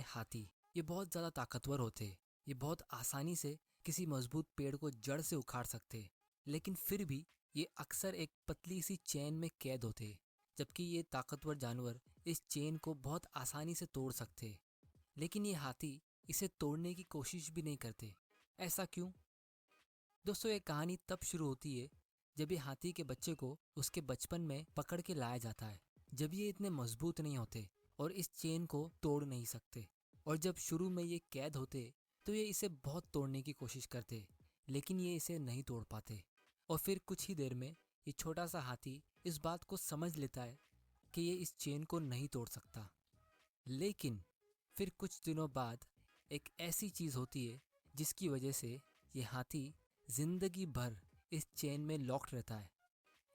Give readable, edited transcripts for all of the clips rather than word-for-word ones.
हाथी, ये बहुत ज़्यादा ताकतवर होते। ये बहुत आसानी से किसी मजबूत पेड़ को जड़ से उखाड़ सकते, लेकिन फिर भी ये अक्सर एक पतली सी चेन में कैद होते। जबकि ये ताकतवर जानवर इस चेन को बहुत आसानी से तोड़ सकते, लेकिन ये हाथी इसे तोड़ने की कोशिश भी नहीं करते। ऐसा क्यों? दोस्तों, ये कहानी तब शुरू होती है जब ये हाथी के बच्चे को उसके बचपन में पकड़ के लाया जाता है, जब ये इतने मजबूत नहीं होते और इस चेन को तोड़ नहीं सकते। और जब शुरू में ये कैद होते तो ये इसे बहुत तोड़ने की कोशिश करते, लेकिन ये इसे नहीं तोड़ पाते। और फिर कुछ ही देर में ये छोटा सा हाथी इस बात को समझ लेता है कि ये इस चेन को नहीं तोड़ सकता। लेकिन फिर कुछ दिनों बाद एक ऐसी चीज़ होती है जिसकी वजह से ये हाथी जिंदगी भर इस चेन में लॉक्ड रहता है।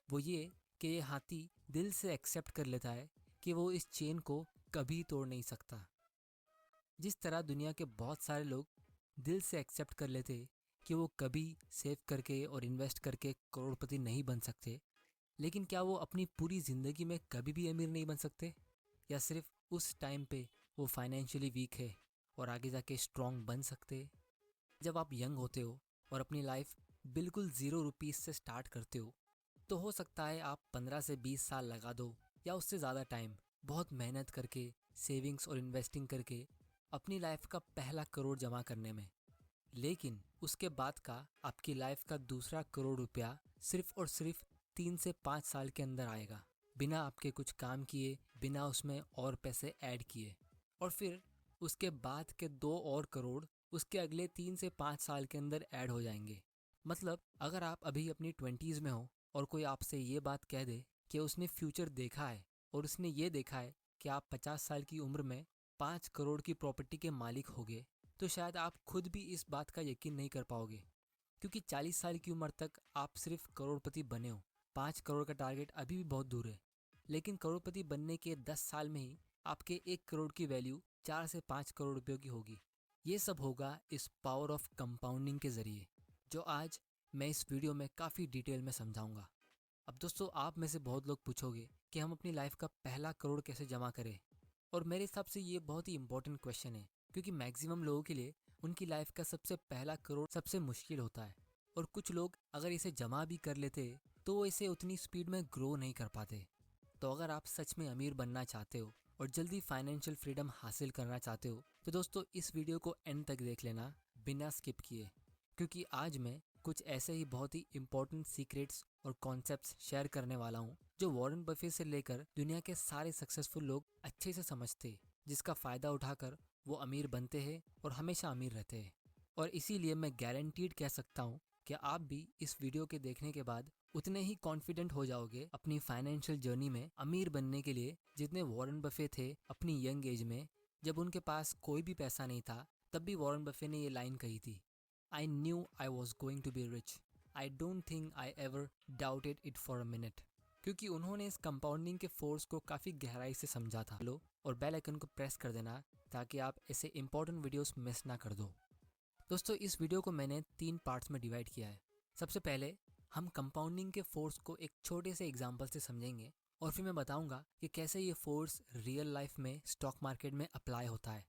वो ये कि ये हाथी दिल से एक्सेप्ट कर लेता है कि वो इस चेन को कभी तोड़ नहीं सकता। जिस तरह दुनिया के बहुत सारे लोग दिल से एक्सेप्ट कर लेते कि वो कभी सेव करके और इन्वेस्ट करके करोड़पति नहीं बन सकते, लेकिन क्या वो अपनी पूरी ज़िंदगी में कभी भी अमीर नहीं बन सकते? या सिर्फ उस टाइम पे वो फाइनेंशियली वीक है और आगे जाके स्ट्रॉन्ग बन सकते? जब आप यंग होते हो और अपनी लाइफ बिल्कुल ₹0 से स्टार्ट करते हो, तो हो सकता है आप 15 से 20 साल लगा दो या उससे ज़्यादा टाइम बहुत मेहनत करके, सेविंग्स और इन्वेस्टिंग करके अपनी लाइफ का पहला करोड़ जमा करने में। लेकिन उसके बाद का आपकी लाइफ का दूसरा करोड़ रुपया सिर्फ और सिर्फ 3 से 5 साल के अंदर आएगा, बिना आपके कुछ काम किए, बिना उसमें और पैसे ऐड किए। और फिर उसके बाद के 2 और करोड़ उसके अगले 3 से 5 साल के अंदर ऐड हो जाएंगे। मतलब अगर आप अभी अपनी 20s में हो और कोई आपसे ये बात कह दे कि उसने फ्यूचर देखा है और उसने ये देखा है कि आप 50 साल की उम्र में 5 करोड़ की प्रॉपर्टी के मालिक होगे, तो शायद आप खुद भी इस बात का यकीन नहीं कर पाओगे, क्योंकि 40 साल की उम्र तक आप सिर्फ करोड़पति बने हो। 5 करोड़ का टारगेट अभी भी बहुत दूर है, लेकिन करोड़पति बनने के 10 साल में ही आपके 1 करोड़ की वैल्यू 4 से 5 करोड़ रुपयों की होगी। ये सब होगा इस पावर ऑफ कंपाउंडिंग के जरिए, जो आज मैं इस वीडियो में काफ़ी डिटेल में समझाऊंगा। अब दोस्तों, आप में से बहुत लोग पूछोगे कि हम अपनी लाइफ का पहला करोड़ कैसे जमा करें, और मेरे हिसाब से ये बहुत ही इंपॉर्टेंट क्वेश्चन है, क्योंकि मैक्सिमम लोगों के लिए उनकी लाइफ का सबसे पहला करोड़ सबसे मुश्किल होता है। और कुछ लोग अगर इसे जमा भी कर लेते तो वो इसे उतनी स्पीड में ग्रो नहीं कर पाते। तो अगर आप सच में अमीर बनना चाहते हो और जल्दी फाइनेंशियल फ्रीडम हासिल करना चाहते हो, तो दोस्तों इस वीडियो को एंड तक देख लेना बिना स्किप किए, क्योंकि आज मैं कुछ ऐसे ही बहुत ही इंपॉर्टेंट सीक्रेट्स और कॉन्सेप्ट्स शेयर करने वाला हूँ जो वॉरेन बफे से लेकर दुनिया के सारे सक्सेसफुल लोग अच्छे से समझते, जिसका फायदा उठाकर वो अमीर बनते हैं और हमेशा अमीर रहते हैं। और इसीलिए मैं गारंटीड कह सकता हूँ कि आप भी इस वीडियो के देखने के बाद उतने ही कॉन्फिडेंट हो जाओगे अपनी फाइनेंशियल जर्नी में अमीर बनने के लिए, जितने वॉरेन बफे थे अपनी यंग एज में, जब उनके पास कोई भी पैसा नहीं था। तब भी वॉरेन बफे ने ये लाइन कही थी, I knew I was going to be rich, I don't think I ever doubted it for a minute. क्योंकि उन्होंने इस कंपाउंडिंग के फोर्स को काफ़ी गहराई से समझा था। लो और बेल आइकन को प्रेस कर देना ताकि आप ऐसे इंपॉर्टेंट वीडियोस मिस ना कर दो। दोस्तों, इस वीडियो को मैंने 3 पार्ट्स में डिवाइड किया है। सबसे पहले हम कंपाउंडिंग के फोर्स को एक छोटे से एग्जाम्पल से समझेंगे, और फिर मैं बताऊंगा कि कैसे ये फोर्स रियल लाइफ में स्टॉक मार्केट में अप्लाई होता है।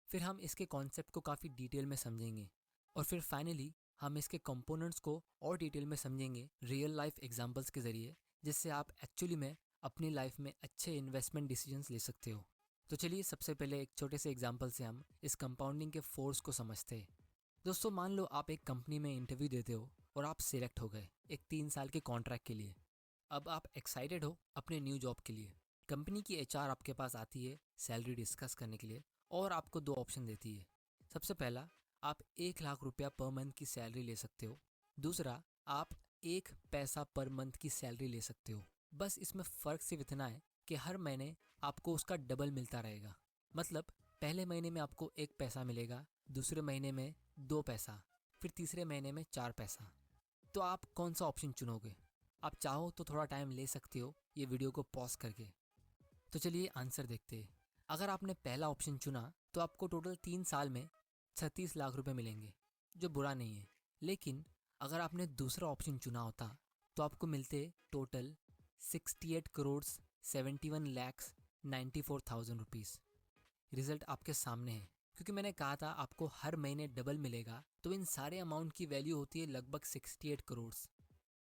फिर हम इसके कॉन्सेप्ट को काफ़ी डिटेल में समझेंगे, और फिर फाइनली हम इसके कंपोनेंट्स को और डिटेल में समझेंगे रियल लाइफ एग्जाम्पल्स के जरिए, जिससे आप एक्चुअली में अपनी लाइफ में अच्छे इन्वेस्टमेंट डिसीजंस ले सकते हो। तो चलिए सबसे पहले एक छोटे से एग्जाम्पल से हम इस कंपाउंडिंग के फोर्स को समझते हैं। दोस्तों, मान लो आप एक कंपनी में इंटरव्यू देते हो और आप सिलेक्ट हो गए एक 3 साल के कॉन्ट्रैक्ट के लिए। अब आप एक्साइटेड हो अपने न्यू जॉब के लिए। कंपनी की एचआर आपके पास आती है सैलरी डिस्कस करने के लिए, और आपको 2 ऑप्शन देती है। सबसे पहला, आप 1 लाख रुपया पर मंथ की सैलरी ले सकते हो। दूसरा, आप 1 पैसा पर मंथ की सैलरी ले सकते हो। बस इसमें फ़र्क सिर्फ इतना है कि हर महीने आपको उसका डबल मिलता रहेगा। मतलब पहले महीने में आपको 1 पैसा मिलेगा, दूसरे महीने में 2 पैसा, फिर तीसरे महीने में 4 पैसा। तो आप कौन सा ऑप्शन चुनोगे? आप चाहो तो थोड़ा टाइम ले सकते हो ये वीडियो को पॉज करके। तो चलिए आंसर देखते हैं। अगर आपने पहला ऑप्शन चुना तो आपको टोटल 3 साल में 36 लाख रुपए मिलेंगे, जो बुरा नहीं है। लेकिन अगर आपने दूसरा ऑप्शन चुना होता तो आपको मिलते total 68 crore 71 lakhs 94,000 rupees. Result आपके सामने है। क्योंकि मैंने कहा था आपको हर महीने डबल मिलेगा, तो इन सारे अमाउंट की वैल्यू होती है लगभग 68 करोड़।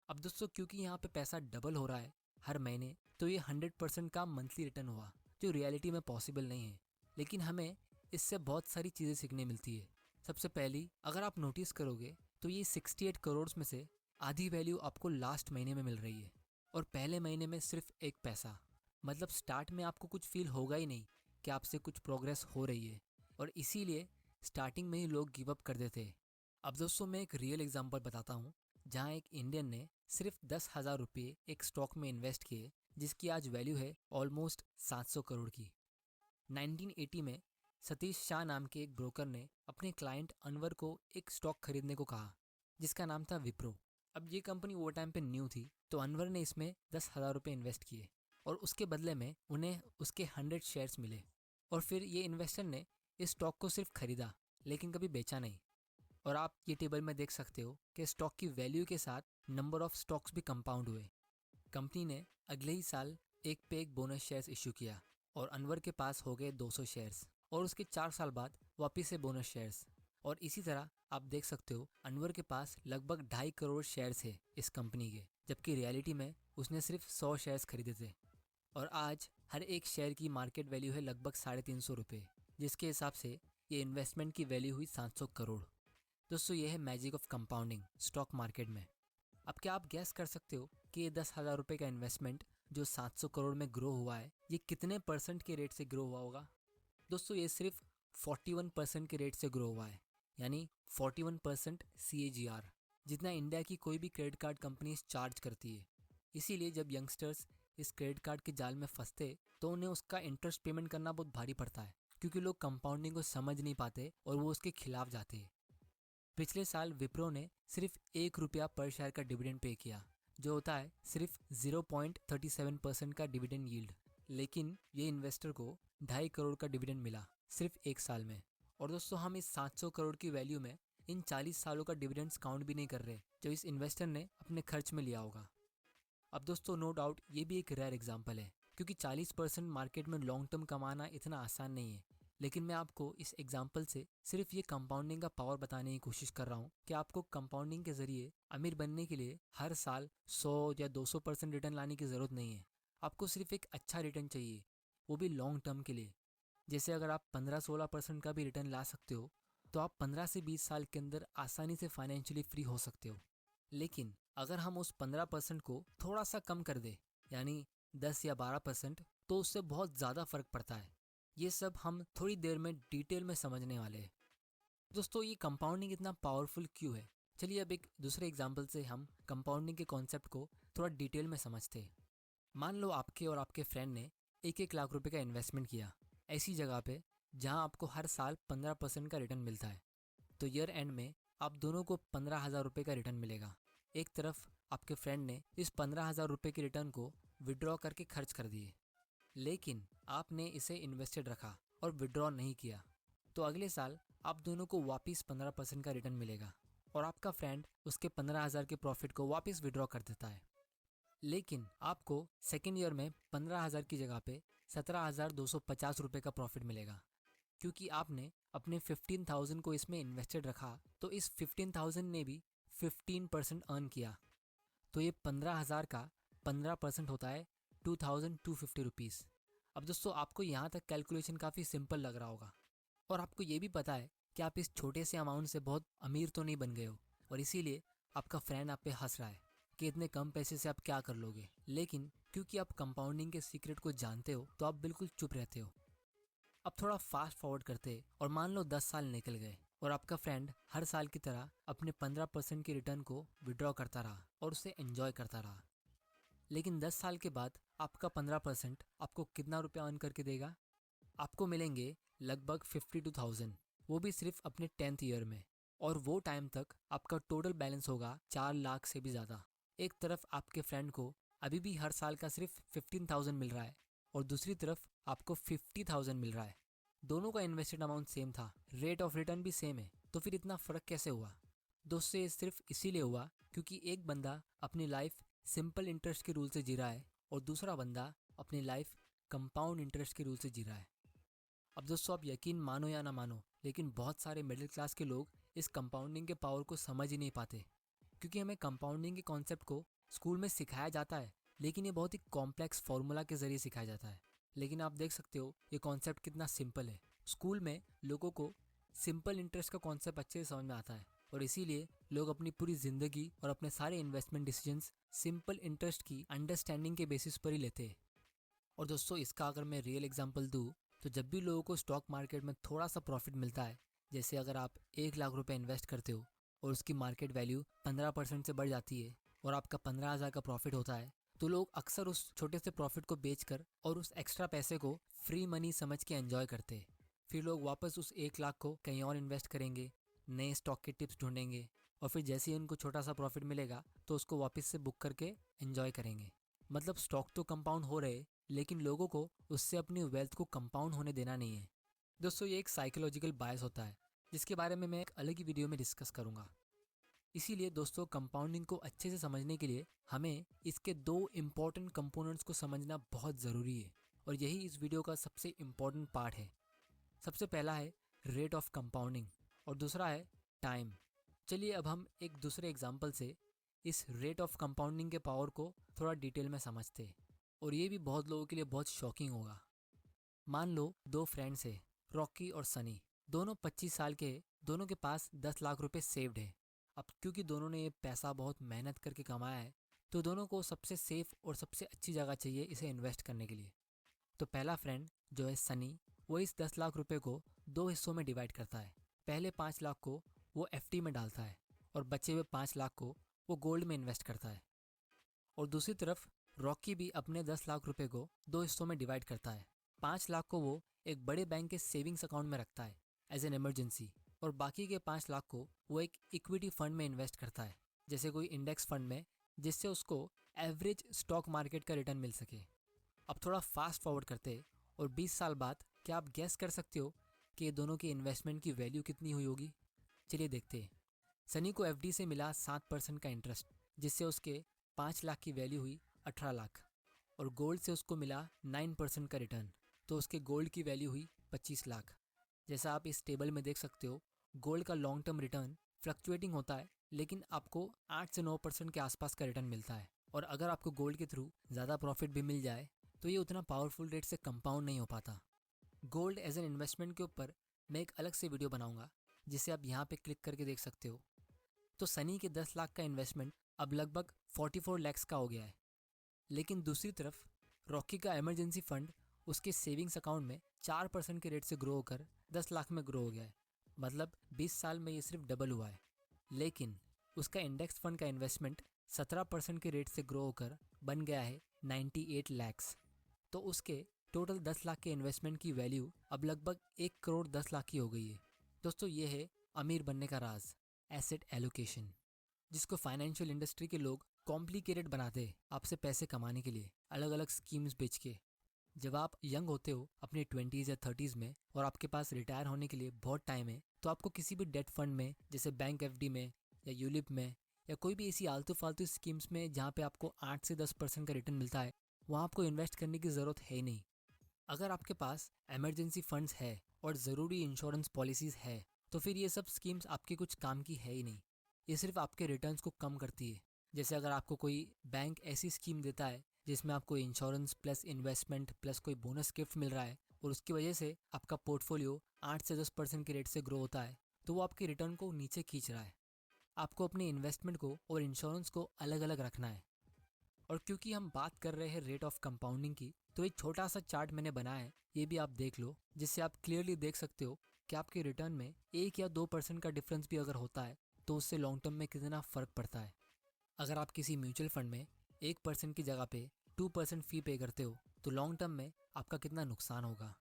अब दोस्तों क्योंकि यहाँ पे पैसा डबल हो रहा है हर महीने, तो ये 100% का मंथली रिटर्न हुआ, जो रियलिटी में पॉसिबल नहीं है। लेकिन हमें इससे बहुत सारी चीज़ें सीखने मिलती है। सबसे पहली, अगर आप नोटिस करोगे तो ये 68 करोड़ में से आधी वैल्यू आपको लास्ट महीने में मिल रही है और पहले महीने में सिर्फ 1 पैसा। मतलब स्टार्ट में आपको कुछ फील होगा ही नहीं कि आपसे कुछ प्रोग्रेस हो रही है, और इसीलिए स्टार्टिंग में ही लोग गिव अप कर देते हैं। अब दोस्तों मैं एक रियल एग्जांपल बताता हूँ, जहाँ एक इंडियन ने सिर्फ 10,000 रुपये एक स्टॉक में इन्वेस्ट किए, जिसकी आज वैल्यू है ऑलमोस्ट 700 करोड़ की। 1980 में सतीश शाह नाम के एक ब्रोकर ने अपने क्लाइंट अनवर को एक स्टॉक खरीदने को कहा, जिसका नाम था विप्रो। अब ये कंपनी वो टाइम पे न्यू थी, तो अनवर ने इसमें 10,000 रुपये इन्वेस्ट किए और उसके बदले में उन्हें उसके 100 शेयर्स मिले। और फिर ये इन्वेस्टर ने इस स्टॉक को सिर्फ खरीदा, लेकिन कभी बेचा नहीं। और आप ये टेबल में देख सकते हो कि स्टॉक की वैल्यू के साथ नंबर ऑफ स्टॉक्स भी कंपाउंड हुए। कंपनी ने अगले ही साल एक पे एक बोनस शेयर्स इशू किया और अनवर के पास हो गए 200 शेयर्स, और उसके 4 साल बाद वापस से बोनस शेयर्स। और इसी तरह आप देख सकते हो अनवर के पास लगभग 2.5 करोड़ शेयर्स है इस कंपनी के, जबकि रियलिटी में उसने सिर्फ 100 शेयर्स खरीदे थे। और आज हर एक शेयर की मार्केट वैल्यू है लगभग 350 रुपये, जिसके हिसाब से ये इन्वेस्टमेंट की वैल्यू हुई 700 करोड़। दोस्तों ये है magic of compounding stock market में। अब क्या आप गैस कर सकते हो कि ये 10,000 रुपये का इन्वेस्टमेंट जो 700 करोड़ में ग्रो हुआ है, ये कितने परसेंट के रेट से ग्रो हुआ होगा? दोस्तों ये सिर्फ 41% के रेट से ग्रो हुआ है, यानी 41% CAGR, जितना इंडिया की कोई भी क्रेडिट कार्ड कंपनी चार्ज करती है। इसीलिए जब यंगस्टर्स इस क्रेडिट कार्ड के जाल में फंसते तो उन्हें उसका इंटरेस्ट पेमेंट करना बहुत भारी पड़ता है, क्योंकि लोग कंपाउंडिंग को समझ नहीं पाते और वो उसके खिलाफ जाते हैं। पिछले साल विप्रो ने सिर्फ 1 रुपया पर शेयर का डिविडेंड पे किया, जो होता है सिर्फ 0.37% का डिविडेंड यील्ड। लेकिन ये इन्वेस्टर को 2.5 करोड़ का डिविडेंड मिला सिर्फ 1 साल में। और दोस्तों हम इस 700 करोड़ की वैल्यू में इन 40 सालों का डिविडेंड्स काउंट भी नहीं कर रहे, जो इस इन्वेस्टर ने अपने खर्च में लिया होगा। अब दोस्तों नो डाउट ये भी एक रेयर एग्जाम्पल है, क्योंकि 40% मार्केट में लॉन्ग टर्म कमाना इतना आसान नहीं है। लेकिन मैं आपको इस एग्जाम्पल से सिर्फ ये कंपाउंडिंग का पावर बताने की कोशिश कर रहा हूँ कि आपको कंपाउंडिंग के जरिए अमीर बनने के लिए हर साल 100 या 200% रिटर्न लाने की ज़रूरत नहीं है। आपको सिर्फ एक अच्छा रिटर्न चाहिए, वो भी लॉन्ग टर्म के लिए। जैसे अगर आप 15-16% का भी रिटर्न ला सकते हो, तो आप 15 से 20 साल के अंदर आसानी से फाइनेंशियली फ्री हो सकते हो। लेकिन अगर हम उस 15% को थोड़ा सा कम कर दे, यानी 10 या 12%, तो उससे बहुत ज़्यादा फर्क पड़ता है। ये सब हम थोड़ी देर में डिटेल में समझने वाले हैं। दोस्तों ये कंपाउंडिंग इतना पावरफुल क्यों है? चलिए अब एक दूसरे एग्जाम्पल से हम कंपाउंडिंग के कॉन्सेप्ट को थोड़ा डिटेल में समझते हैं। मान लो आपके और आपके फ्रेंड ने 1-1 लाख रुपए का इन्वेस्टमेंट किया ऐसी जगह पे जहां आपको हर साल 15% का रिटर्न मिलता है। तो ईयर एंड में आप दोनों को 15,000 रुपये का रिटर्न मिलेगा। एक तरफ आपके फ्रेंड ने इस 15,000 रुपये के रिटर्न को विड्रॉ करके खर्च कर दिए, लेकिन आपने इसे इन्वेस्टेड रखा और विड्रॉ नहीं किया। तो अगले साल आप दोनों को वापस 15% का रिटर्न मिलेगा और आपका फ्रेंड उसके 15,000 के प्रॉफिट को वापस विड्रॉ कर देता है। लेकिन आपको सेकेंड ईयर में 15,000 की जगह पे 17,250 रुपये का प्रॉफिट मिलेगा, क्योंकि आपने अपने 15,000 को इसमें इन्वेस्टेड रखा, तो इस 15,000 ने भी 15% अर्न किया। तो ये 15,000 का 15% होता है 2,250 रुपीज़। अब दोस्तों आपको यहाँ तक कैलकुलेशन काफ़ी सिंपल लग रहा होगा, और आपको ये भी पता है कि आप इस छोटे से अमाउंट से बहुत अमीर तो नहीं बन गए हो, और इसीलिए आपका फ्रेंड आप पे हंस रहा है कि इतने कम पैसे से आप क्या कर लोगे। लेकिन क्योंकि आप कंपाउंडिंग के सीक्रेट को जानते हो, तो आप बिल्कुल चुप रहते हो। अब थोड़ा फास्ट फॉरवर्ड करते और मान लो 10 साल निकल गए और आपका फ्रेंड हर साल की तरह अपने 15% के रिटर्न को विड्रॉ करता रहा और उसे एंजॉय करता रहा। लेकिन 10 साल के बाद आपका 15% आपको कितना रुपया अर्न करके देगा? आपको मिलेंगे लगभग 52,000, वो भी सिर्फ अपने 10th ईयर में। और वो टाइम तक आपका टोटल बैलेंस होगा 4 लाख से भी ज़्यादा। एक तरफ आपके फ्रेंड को अभी भी हर साल का सिर्फ 15,000 मिल रहा है और दूसरी तरफ आपको 50,000 मिल रहा है। दोनों का इन्वेस्टेड अमाउंट सेम था, रेट ऑफ रिटर्न भी सेम है, तो फिर इतना फ़र्क कैसे हुआ? दोस्तों ये सिर्फ इसीलिए हुआ क्योंकि एक बंदा अपनी लाइफ सिंपल इंटरेस्ट के रूल से जी रहा है और दूसरा बंदा अपनी लाइफ कंपाउंड इंटरेस्ट के रूल से जी रहा है। अब दोस्तों आप यकीन मानो या ना मानो, लेकिन बहुत सारे मिडिल क्लास के लोग इस कंपाउंडिंग के पावर को समझ ही नहीं पाते, क्योंकि हमें कंपाउंडिंग के कॉन्सेप्ट को स्कूल में सिखाया जाता है, लेकिन ये बहुत ही कॉम्प्लेक्स फार्मूला के जरिए सिखाया जाता है। लेकिन आप देख सकते हो ये कॉन्सेप्ट कितना सिंपल है। स्कूल में लोगों को सिंपल इंटरेस्ट का कॉन्सेप्ट अच्छे से समझ में आता है, और इसीलिए लोग अपनी पूरी ज़िंदगी और अपने सारे इन्वेस्टमेंट डिसीजंस सिंपल इंटरेस्ट की अंडरस्टैंडिंग के बेसिस पर ही लेते हैं। और दोस्तों इसका अगर मैं रियल एग्जांपल दूँ, तो जब भी लोगों को स्टॉक मार्केट में थोड़ा सा प्रॉफिट मिलता है, जैसे अगर आप 1 लाख रुपए इन्वेस्ट करते हो और उसकी मार्केट वैल्यू 15% से बढ़ जाती है और आपका 15,000 का प्रॉफिट होता है, तो लोग अक्सर उस छोटे से प्रॉफिट को बेचकर और उस एक्स्ट्रा पैसे को फ्री मनी समझ के एंजॉय करते हैं। फिर लोग वापस उस 1 लाख को कहीं और इन्वेस्ट करेंगे, नए स्टॉक के टिप्स ढूंढेंगे, और फिर जैसे ही उनको छोटा सा प्रॉफिट मिलेगा तो उसको वापस से बुक करके एंजॉय करेंगे। मतलब स्टॉक तो कंपाउंड हो रहे, लेकिन लोगों को उससे अपनी वेल्थ को कंपाउंड होने देना नहीं है। दोस्तों ये एक साइकोलॉजिकल बायस होता है, जिसके बारे में मैं एक अलग ही वीडियो में डिस्कस करूंगा। इसीलिए दोस्तों कंपाउंडिंग को अच्छे से समझने के लिए हमें इसके 2 इम्पॉर्टेंट कंपोनेंट्स को समझना बहुत ज़रूरी है, और यही इस वीडियो का सबसे इम्पॉर्टेंट पार्ट है। सबसे पहला है रेट ऑफ कंपाउंडिंग और दूसरा है टाइम। चलिए अब हम एक दूसरे एग्जाम्पल से इस रेट ऑफ कंपाउंडिंग के पावर को थोड़ा डिटेल में समझते हैं, और ये भी बहुत लोगों के लिए बहुत शॉकिंग होगा। मान लो 2 फ्रेंड्स है, रॉकी और सनी। दोनों 25 साल के हैं, दोनों के पास 10 लाख रुपए सेव्ड है। अब क्योंकि दोनों ने ये पैसा बहुत मेहनत करके कमाया है, तो दोनों को सबसे सेफ और सबसे अच्छी जगह चाहिए इसे इन्वेस्ट करने के लिए। तो पहला फ्रेंड जो है सनी, वो इस 10 लाख रुपए को 2 हिस्सों में डिवाइड करता है। पहले 5 लाख को वो एफडी में डालता है और बचे हुए 5 लाख को वो गोल्ड में इन्वेस्ट करता है। और दूसरी तरफ रॉकी भी अपने 10 लाख रुपए को 2 हिस्सों में डिवाइड करता है। 5 लाख को वो एक बड़े बैंक के सेविंग्स अकाउंट में रखता है एज एन इमरजेंसी, और बाकी के 5 लाख को वो एक इक्विटी फंड में इन्वेस्ट करता है, जैसे कोई इंडेक्स फंड में, जिससे उसको एवरेज स्टॉक मार्केट का रिटर्न मिल सके। अब थोड़ा फास्ट फॉरवर्ड करते हैं, और 20 साल बाद क्या आप गैस कर सकते हो कि ये दोनों की इन्वेस्टमेंट की वैल्यू कितनी हुई होगी? चलिए देखते हैं। सनी को एफडी से मिला 7% का इंटरेस्ट, जिससे उसके 5 लाख की वैल्यू हुई 18 लाख, और गोल्ड से उसको मिला 9% का रिटर्न, तो उसके गोल्ड की वैल्यू हुई 25 लाख। जैसा आप इस टेबल में देख सकते हो, गोल्ड का लॉन्ग टर्म रिटर्न फ्लक्चुएटिंग होता है, लेकिन आपको 8 से 9% के आसपास का रिटर्न मिलता है। और अगर आपको गोल्ड के थ्रू ज़्यादा प्रॉफिट भी मिल जाए, तो ये उतना पावरफुल रेट से कंपाउंड नहीं हो पाता। गोल्ड एज एन इन्वेस्टमेंट के ऊपर मैं एक अलग से वीडियो बनाऊंगा, जिसे आप यहाँ पे क्लिक करके देख सकते हो। तो सनी के 10 लाख का इन्वेस्टमेंट अब लगभग 44 लैक्स का हो गया है। लेकिन दूसरी तरफ रॉकी का इमरजेंसी फंड उसके सेविंग्स अकाउंट में 4% के रेट से ग्रो होकर 10 लाख में ग्रो हो गया है। मतलब 20 साल में ये सिर्फ डबल हुआ है। लेकिन उसका इंडेक्स फंड का इन्वेस्टमेंट 17% के रेट से ग्रो होकर बन गया है 98 लैक्स। तो उसके टोटल 10 लाख के इन्वेस्टमेंट की वैल्यू अब लगभग 1 करोड़ 10 लाख की हो गई है। दोस्तों ये है अमीर बनने का राज, एसेट एलोकेशन, जिसको फाइनेंशियल इंडस्ट्री के लोग कॉम्प्लिकेटेड बनाते हैं आपसे पैसे कमाने के लिए अलग अलग स्कीम्स बेच के। जब आप यंग होते हो अपने 20s या 30s में, और आपके पास रिटायर होने के लिए बहुत टाइम है, तो आपको किसी भी डेट फंड में, जैसे बैंक एफडी में या यूलिप में, या कोई भी ऐसी आलतू फालतू स्कीम्स में जहाँ पे आपको 8 से 10% का रिटर्न मिलता है, वहाँ आपको इन्वेस्ट करने की ज़रूरत है ही नहीं। अगर आपके पास इमरजेंसी फंड्स है और ज़रूरी इंश्योरेंस पॉलिसीज़ है, तो फिर ये सब स्कीम्स आपके कुछ काम की है ही नहीं। ये सिर्फ आपके रिटर्न्स को कम करती है। जैसे अगर आपको कोई बैंक ऐसी स्कीम देता है जिसमें आपको इंश्योरेंस प्लस इन्वेस्टमेंट प्लस कोई बोनस गिफ्ट मिल रहा है, और उसकी वजह से आपका पोर्टफोलियो 8 से 10% के रेट से ग्रो होता है, तो वो आपके रिटर्न को नीचे खींच रहा है। आपको अपनी इन्वेस्टमेंट को और इंश्योरेंस को अलग अलग रखना है। और क्योंकि हम बात कर रहे हैं रेट ऑफ कंपाउंडिंग की, तो एक छोटा सा चार्ट मैंने बनाया है, ये भी आप देख लो, जिससे आप क्लियरली देख सकते हो कि आपके रिटर्न में 1 या 2% का डिफरेंस भी अगर होता है, तो उससे लॉन्ग टर्म में कितना फ़र्क पड़ता है। अगर आप किसी म्यूचुअल फंड में 1% की जगह पे 2% फ़ी पे करते हो, तो लॉन्ग टर्म में आपका कितना नुकसान होगा।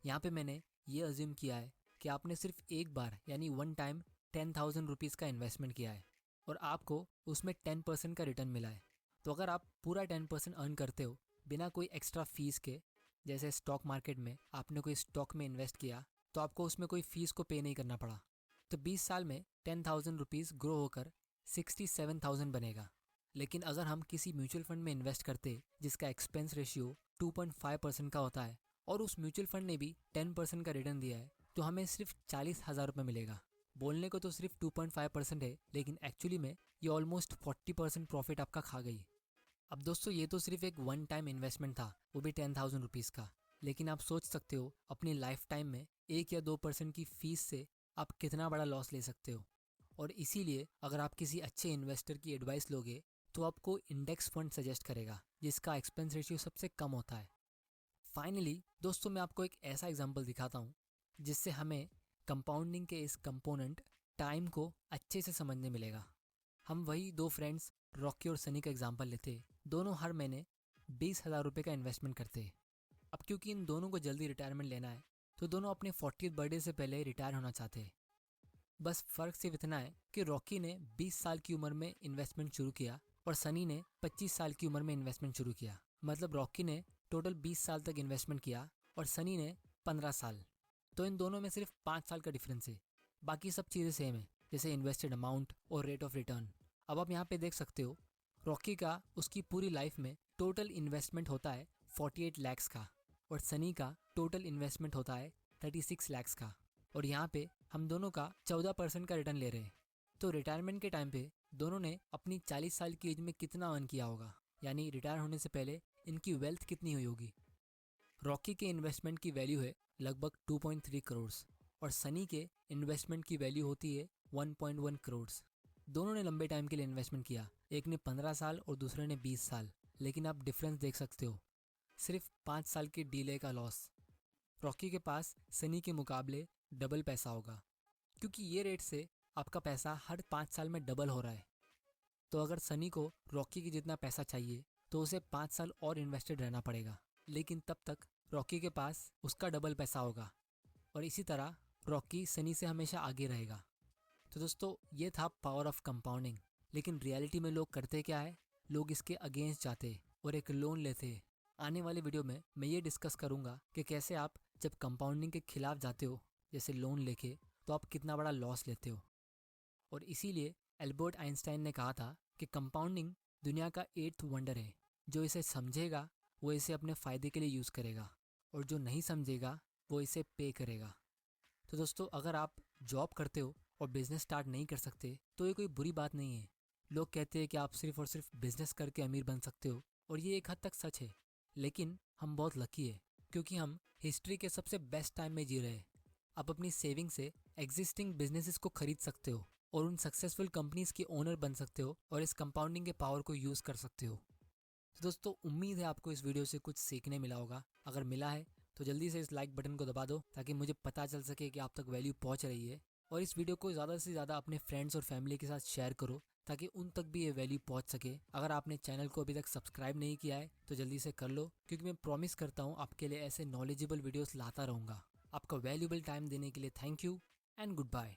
यहाँ पे मैंने ये अज्यूम किया है कि आपने सिर्फ एक बार यानी वन टाइम 10,000 रुपीज़ का इन्वेस्टमेंट किया है, और आपको उसमें 10% का रिटर्न मिला है। तो अगर आप पूरा 10% अर्न करते हो बिना कोई एक्स्ट्रा फीस के, जैसे स्टॉक मार्केट में आपने कोई स्टॉक में इन्वेस्ट किया, तो आपको उसमें कोई फ़ीस को पे नहीं करना पड़ा, तो 20 साल में 10,000 रुपीज़ ग्रो होकर 67,000 बनेगा। लेकिन अगर हम किसी म्यूचुअल फंड में इन्वेस्ट करते जिसका एक्सपेंस रेशियो 2.5% का होता है, और उस म्यूचुअल फंड ने भी 10% का रिटर्न दिया है, तो हमें सिर्फ 40,000 रुपये मिलेगा। बोलने को तो सिर्फ 2.5% है, लेकिन एक्चुअली में ये ऑलमोस्ट 40% प्रॉफिट आपका खा गई। अब दोस्तों ये तो सिर्फ एक वन टाइम इन्वेस्टमेंट था, वो भी 10,000 रुपीज़ का। लेकिन आप सोच सकते हो अपनी लाइफ टाइम में 1 या 2% की फीस से आप कितना बड़ा लॉस ले सकते हो। और इसीलिए अगर आप किसी अच्छे इन्वेस्टर की एडवाइस लोगे तो आपको इंडेक्स फंड सजेस्ट करेगा, जिसका एक्सपेंस रेशियो सबसे कम होता है। फाइनली दोस्तों मैं आपको एक ऐसा एग्जाम्पल दिखाता हूँ जिससे हमें कंपाउंडिंग के इस कंपोनेंट टाइम को अच्छे से समझने मिलेगा। हम वही दो फ्रेंड्स रॉकी और सनी का एग्जाम्पल लेते। दोनों हर महीने 20,000 रुपये का इन्वेस्टमेंट करते। अब क्योंकि इन दोनों को जल्दी रिटायरमेंट लेना है तो दोनों अपने 40th बर्थडे से पहले रिटायर होना चाहते हैं। बस फ़र्क सिर्फ इतना है कि रॉकी ने 20 साल की उम्र में इन्वेस्टमेंट शुरू किया और सनी ने 25 साल की उम्र में इन्वेस्टमेंट शुरू किया। मतलब रॉकी ने टोटल 20 साल तक इन्वेस्टमेंट किया और सनी ने 15 साल। तो इन दोनों में सिर्फ 5 साल का डिफरेंस है। बाकी सब चीज़ें सेम है, जैसे इन्वेस्टेड अमाउंट और रेट ऑफ रिटर्न। अब आप यहाँ पे देख सकते हो रॉकी का उसकी पूरी लाइफ में टोटल इन्वेस्टमेंट होता है 48 लैक्स का और सनी का टोटल इन्वेस्टमेंट होता है 36 लैक्स का। और यहाँ पे हम दोनों का 14% का रिटर्न ले रहे हैं। तो रिटायरमेंट के टाइम पे दोनों ने अपनी 40 साल की एज में कितना अर्न किया होगा, यानी रिटायर होने से पहले इनकी वेल्थ कितनी हुई होगी। रॉकी के इन्वेस्टमेंट की वैल्यू है लगभग 2.3 करोड़ और सनी के इन्वेस्टमेंट की वैल्यू होती है 1.1 करोड़। दोनों ने लंबे टाइम के लिए इन्वेस्टमेंट किया, एक ने 15 साल और दूसरे ने 20 साल। लेकिन आप डिफरेंस देख सकते हो, सिर्फ 5 साल के डीले का लॉस। रॉकी के पास सनी के मुकाबले डबल पैसा होगा, क्योंकि ये रेट से आपका पैसा हर 5 साल में डबल हो रहा है। तो अगर सनी को रॉकी की जितना पैसा चाहिए तो उसे 5 साल और इन्वेस्टेड रहना पड़ेगा, लेकिन तब तक रॉकी के पास उसका डबल पैसा होगा और इसी तरह रॉकी सनी से हमेशा आगे रहेगा। तो दोस्तों ये था पावर ऑफ कंपाउंडिंग। लेकिन रियलिटी में लोग करते क्या है, लोग इसके अगेंस्ट जाते और एक लोन लेते। आने वाले वीडियो में मैं ये डिस्कस करूँगा कि कैसे आप जब कंपाउंडिंग के खिलाफ जाते हो, जैसे लोन लेके, तो आप कितना बड़ा लॉस लेते हो। और इसीलिए एल्बर्ट आइंस्टाइन ने कहा था कि कंपाउंडिंग दुनिया का 8th वंडर है। जो इसे समझेगा वो इसे अपने फ़ायदे के लिए यूज़ करेगा और जो नहीं समझेगा वो इसे पे करेगा। तो दोस्तों अगर आप जॉब करते हो और बिज़नेस स्टार्ट नहीं कर सकते तो ये कोई बुरी बात नहीं है। लोग कहते हैं कि आप सिर्फ और सिर्फ बिज़नेस करके अमीर बन सकते हो, और ये एक हद तक सच है। लेकिन हम बहुत लकी है क्योंकि हम हिस्ट्री के सबसे बेस्ट टाइम में जी रहे हैं। आप अपनी सेविंग से एग्जिस्टिंग बिजनेसेस को खरीद सकते हो और उन सक्सेसफुल कंपनीज के ओनर बन सकते हो और इस कंपाउंडिंग के पावर को यूज़ कर सकते हो। तो दोस्तों उम्मीद है आपको इस वीडियो से कुछ सीखने मिला होगा। अगर मिला है तो जल्दी से इस लाइक बटन को दबा दो ताकि मुझे पता चल सके कि आप तक वैल्यू पहुंच रही है। और इस वीडियो को ज़्यादा से ज़्यादा अपने फ्रेंड्स और फैमिली के साथ शेयर करो ताकि उन तक भी ये वैल्यू पहुंच सके। अगर आपने चैनल को अभी तक सब्सक्राइब नहीं किया है तो जल्दी से कर लो, क्योंकि मैं प्रॉमिस करता हूँ आपके लिए ऐसे नॉलेजेबल वीडियोस लाता रहूँगा। आपका वैल्यूबल टाइम देने के लिए thank you and good bye.